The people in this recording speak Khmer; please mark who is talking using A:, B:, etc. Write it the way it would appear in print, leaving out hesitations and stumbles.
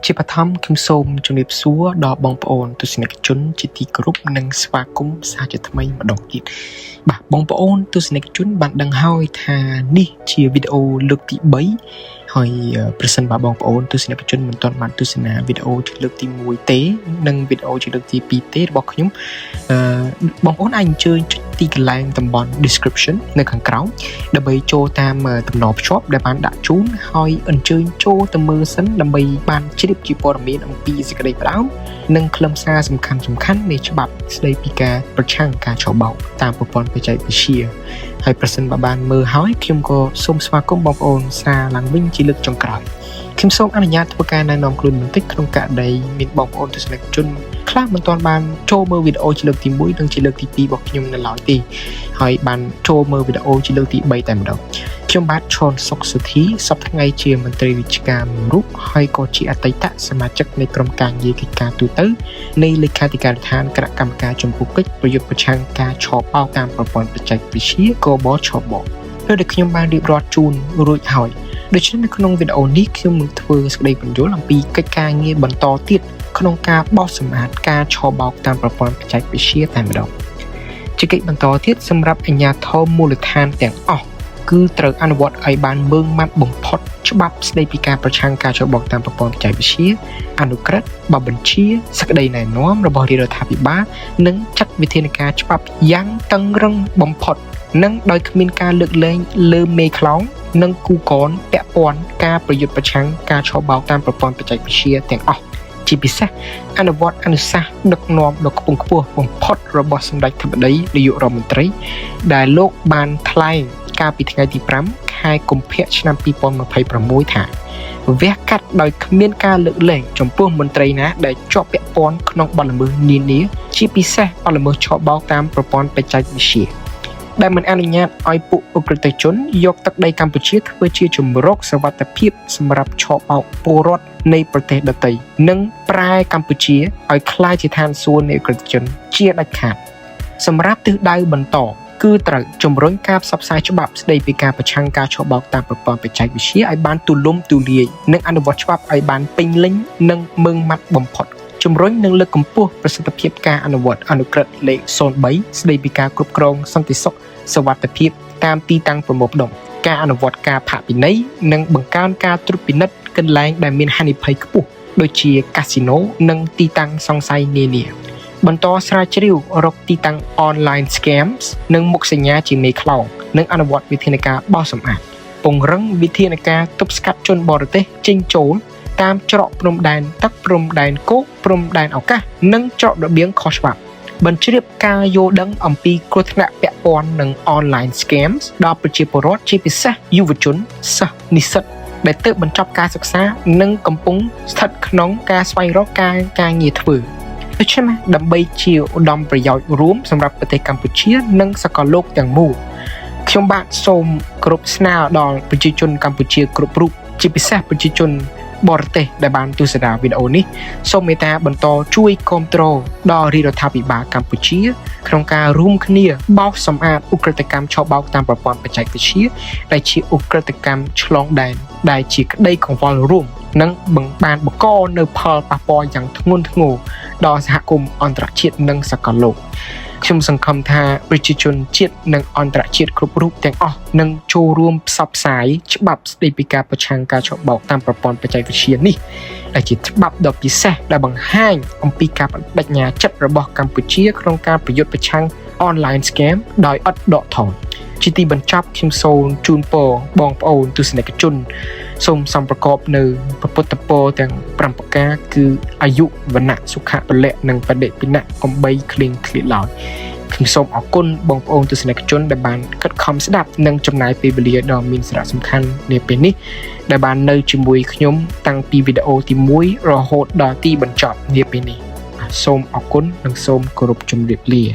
A: ជាបឋមខ្ញុំសូមជម្រាបសួរដល់បងប្អូនទស្សនិកជនជាទីគោរពនិងស្វាគមន៍សាជាថ្មីម្ដងទៀតបាទបងប្អូនទស្សនិកជនបានដឹងហើយថានេះជាវីដេអូលើកទី3ហើយប្រសិនបើបងប្អូនទស្សនិកជនមិនទាន់បានទស្សនាវីដេអូជាលើកទី1ទេនិងវីដេអូជាលើកទី2ទេរបស់ខ្ញុំបងប្អូនអាចអញ្ជើញចុចទីកន្លែងតំបន់ description នៅខាងក្រោមដើម្បីចូលតាមតំណភ្ជាប់ដែលបានដាក់ជូនហើយអញ្ជើញចូលទៅមើលសិនដើម្បីបានជ្រាបជាព័ត៌មានអំពីសេចក្តីផ្ដោតនិងខ្លឹមសារសំខាន់ៗនៃច្បាប់ស្តីពីការប្រឆាំងការឆបោកតាមប្រព័ន្ធបច្ចេកវិទ្យាហើយប្រសិនបើបានមើលហើយខ្ញុំក៏សូមស្វាគមន៍បងប្អូនសារឡើងវិញជាលើកចុងក្រោយខ្ញុំសូមអនុញ្ញាតធ្វើការណែនាំខ្លួនបន្តិចក្នុងករណីមានបងប្អូនទស្សនិកជនខ្លះមិនទាន់បានចូលមើលវីដេអូជាលើកទី1និងជាលើកទី2របស់ខ្ញុំនៅឡើយទេហើយបានចូលមើលវីដេអូជាលើកទី3តែម្ដងខ្ញុំបាទឈុនសុកសុធីសប្តាហ៍ថ្ងៃជាមន្ត្រីរាជការមួយរូបហើយក៏ជាអតីតសមាជិកនៃក្រុមការងារកិច្ចការទូទៅនៃលេខាធិការដ្ឋានគណៈកម្មការចំពោះកិច្ចប្រយុទ្ធប្រឆាំងការឆបោកតាមប្រព័ន្ធបច្ចេកវិទ្យាកបឆបោកដែលខ្ញុំបានរៀបរាប់ជូនរួចហើយដូច្នេះនៅក្នុងវីដេអូនេះខ្ញុំនឹងធ្វើសេចក្តីបញ្យល់អំពីកិច្ចការងារបន្តទៀតក្នុងការបោះសម្អាតការឆបោកតាមប្រព័ន្ធបច្ចេកវិទ្យាតែម្ដងជាកិច្ចបន្តទៀតសម្រាប់អាជ្ញាធរមូលដ្ឋានទាំងអស់គឺត្រូវអនុវត្តឲ្យបានម៉ឺងម៉ាត់បំផុតច្បាប់ស្តីពីការប្រឆាំងការឆបោកតាមប្រព័ន្ធបច្ចេកវិទ្យាអនុក្រឹត្យបបបញ្ជាសេចក្តីណែនាំរបស់រដ្ឋាភិបាលនិងចាត់វិធានការច្បាប់យ៉ាងតឹងរ៉ឹងបំផុតនិងដោយគ្មានការលើកលែងលើមេខ្លោងនិងគូកនពាក់ព័ន្ធការប្រយុទ្ធប្រឆាំងការឆបោកតាមប្រព័ន្ធបច្ចេកវិទ្យាទាំងអស់ជាពិសេសអនុវត្តអនុសាសន៍ដឹកនាំដ៏ខ្ពង់ខ្ពស់បំផុតរបស់សម្ដេចធិបតីនាយករដ្ឋមន្ត្រីដែលលោកបានថ្លែងកាលពីថ្ងៃទី5ខែកុម្ភៈឆ្នាំ2026ថាវះកាត់ដោយគ្មានការលើកលែងចំពោះមន្ត្រីណាដែលជាប់ពាក់ព័ន្ធក្នុងបទល្មើសនានាជាពិសេសបទល្មើសឆបោកតាមប្រព័ន្ធបច្ចេកវិទ្យាដែលមិនអនុញ្ញាតឲ្យពួកឧក្រិដ្ឋជនយកទឹកដីកម្ពុជាធ្វើជាជម្រកសុវត្ថិភាពសម្រាប់ឆបោកពលរដ្ឋនៃប្រទេសដទៃនិងប្រែកម្ពុជាឲ្យក្លាយជាឋានសួគ៌នៃឧក្រិដ្ឋជនជាដាច់ខាតសម្រាប់ទិសដៅបន្តគឺត្រូវជំរុញការផ្សព្វផ្សាយច្បាប់ស្តីពីការប្រឆាំងការឆបោកតាមប្រព័ន្ធបច្ចេកវិទ្យាឲ្យបានទូលំទូលាយនិងអនុវត្តច្បាប់ឲ្យបានពេញលេញនិងម៉ឺងម៉ាត់បំផុតជំរុញនិងលើកកម្ពស់ប្រសិទ្ធភាពការអនុវត្តអនុក្រឹត្យលេខ03ស្តីពីការគ្រប់គ្រងសន្តិសុខសុវត្ថិភាពតាមទីតាំងប្រមូលផ្ដុំការអនុវត្តការផាកពិន័យនិងបង្កើនការត្រួតពិនិត្យកន្លែងដែលមានហានិភ័យខ្ពស់ដូចជាកាស៊ីណូនិងទីតាំងសង្ស័យនានាបន្តស្រាវជ្រាវរកទីតាំង online scams និងមុខសញ្ញាជាមេខ្លោងនិងអនុវត្តវិធានការបោះសម្អាតពង្រឹងវិធានការទប់ស្កាត់ជនបរទេសចេញចូលតាមច្រកព្រំដែនទឹកព្រំដែនគោកព្រំដែនឱកាសនិងច្រករបៀងខុសច្បាប់បញ្ជ្រាបការយល់ដឹងអំពីគ្រោះថ្នាក់ពាក់ព័ន្ធនឹង online scams ដល់ប្រជាពលរដ្ឋជាពិសេសយុវជនសិស្សនិស្សិតដែលទើបបញ្ចប់ការសិក្សានិងកំពុងស្ថិតក្នុងការស្វែងរកការងារធ្វើដូច្នេះដើម្បីជាឧត្តមប្រយោជន៍រួមសម្រាប់ប្រទេសកម្ពុជានិងសកលលោកទាំងមូលខ្ញុំបាទសូមគោរពស្នើដល់ប្រជាជនកម្ពុជាគ្រប់រូបជាពិសេសប្រជាជនបរទេសដែលបានទស្សនាវីដេអូនេះសូមមេត្តាបន្តជួយគាំទ្រដល់រដ្ឋាភិបាលកម្ពុជាក្នុងការរួមគ្នាបោសសម្អាតឧក្រិដ្ឋកម្មឆបោកតាមប្រព័ន្ធបច្ចេកវិទ្យាដែលជាឧក្រិដ្ឋកម្មឆ្លងដែនដែលជាក្តីកង្វល់រួមនិងបានបង្កនៅផលប៉ះពាល់យ៉ាងធ្ងន់ធ្ងរដល់សហគមន៍អន្តរជាតិនិងសកលលោកខ្ញុំសង្ឃឹមថាប្រជាជនជាតិនិងអន្តរជាតិគ្រប់រូបទាំងអស់នឹងចូលរួមផ្សព្វផ្សាយច្បាប់ស្តីពីការប្រឆាំងការឆបោកតាមប្រព័ន្ធបច្ចេកវិទ្យានេះដែលជាច្បាប់ដ៏ពិសេសដែលបង្ហាញអំពីការបដិញ្ញាចិត្តរបស់កម្ពុជាក្នុងការប្រយុទ្ធប្រឆាំង online scam ដោយឥតដកថយជាទីបញ្ចប់ខ្ញុំសូមជូនពរបងប្អូនទស្សនិកជនសូមសំប្រកបនៅពុទ្ធពរទាំង5ប្រការគឺអាយុវណ្ណៈសុខៈពលៈនិងបដិពិណៈកំបីគ្លៀងគ្លាតឡើយខ្ញុំសូមអរគុណបងប្អូនទស្សនិកជនដែលបានខិតខំស្ដាប់និងចំណាយពេលវេលាដ៏មានសារៈសំខាន់នាពេលនេះដែលបាននៅជាមួយខ្ញុំតាំងពីវីដេអូទី1រហូតដល់ទីបញ្ចប់នាពេលនេះសូមអរគុណនិងសូមគោរពជម្រាបលា